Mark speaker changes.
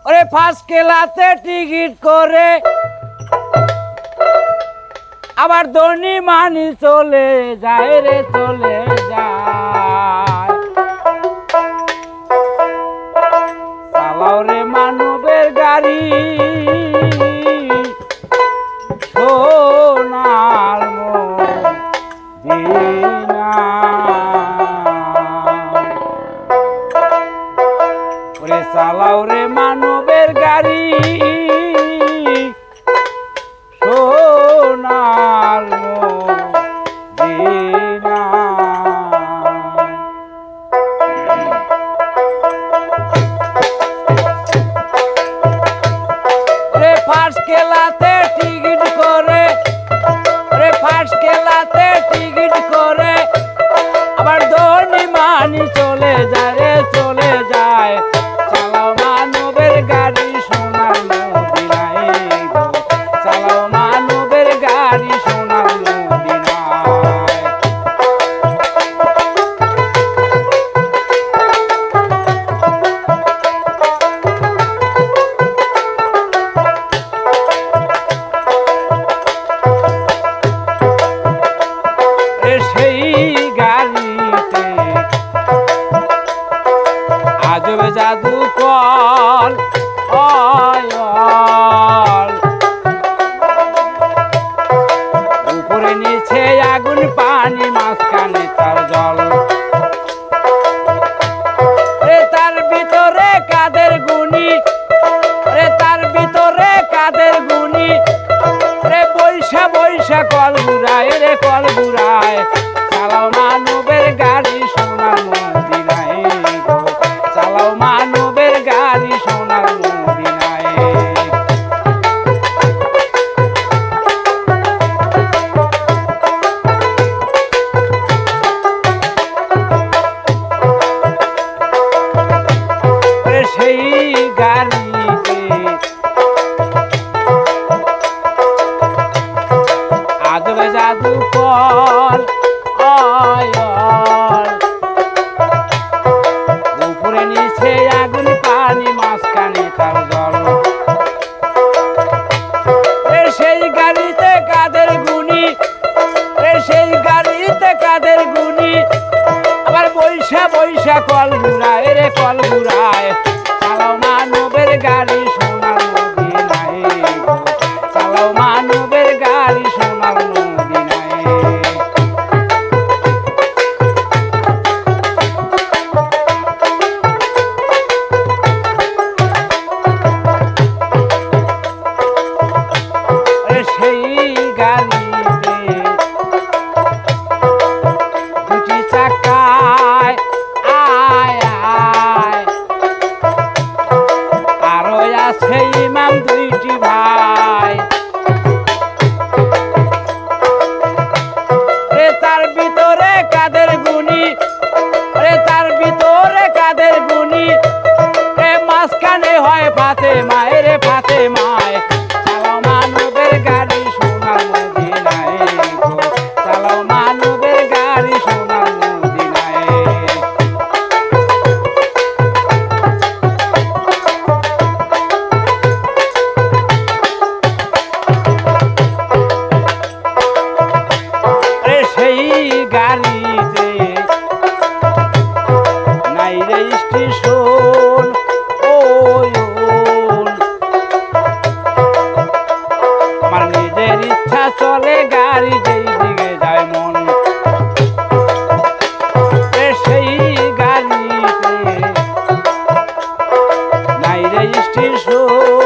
Speaker 1: ওরে ফার্স্ট ক্লাসে টিকিট করে আবার ধনী মানি চলে যায় রে, চলে যায়। চালাও রে মানবের গাড়ি, সোনার মদিনা। ওরে চালাও রে মানবের গাড়ি, সোনার মদিনা। ওরে ফার্স্ট ক্লাসে টিকিট করে, ওরে ফার্স্ট ক্লাসে টিকিট করে আবার ধনী মানি চলে যায় রে, চলে যায়। চালাও মানবের গাড়ি, সোনার মদিনায় গো, চালাও মানবের গাড়ি, সোনার মদিনায়। সেই গাড়িতে আজব জাদু কল, উপরে নিচে আগুন পানি, মাঝখানে তার জল। তার ভিতরে কাদের গুণী, তার ভিতরে কাদের গুণী, বৈশা বৈশা কল ঘুরায় রে, কল ঘুরায়। চালাও মানবের গাড়ি, সোনার মদিনায় গো, চালাও মানবের গাড়ি, সোনার মদিনায়। সেই গাড়িতে আজব জাদু কল, উপরে নিচে আগুন পানি, মাঝখানে তার জল। সেই গাড়িতে কাদের গুণী, সেই গাড়িতে কাদের গুণী, আবার বৈশা বৈশা কল ঘুরায় রে, কল ঘুরায়। চালাও মানবের গাড়ি, সোনার মদিনায় গো, চালাও মানবের গাড়ি, সোনার মদিনায়। সেই গাড়িতে দুটি চাকায় আয় আয়, আরো আছে ইমাম দুইটি ভাই। তার ভিতরে কাদের গুণী, তার ভিতরে কাদের গুণী, মাঝখানে হয় ফাতেমায় রে, ফাতেমায়। চালাও মানবের গাড়ি, সোনার মদিনায় গো, চালাও মানবের গাড়ি, সোনার মদিনায়। সেই গাড়িতে নাই রে স্টেশন, আমার নিজের ইচ্ছা চলে গাড়ি, যেই দিকে যায় মন। সেই গাড়িতে নাই রে স্টেশন,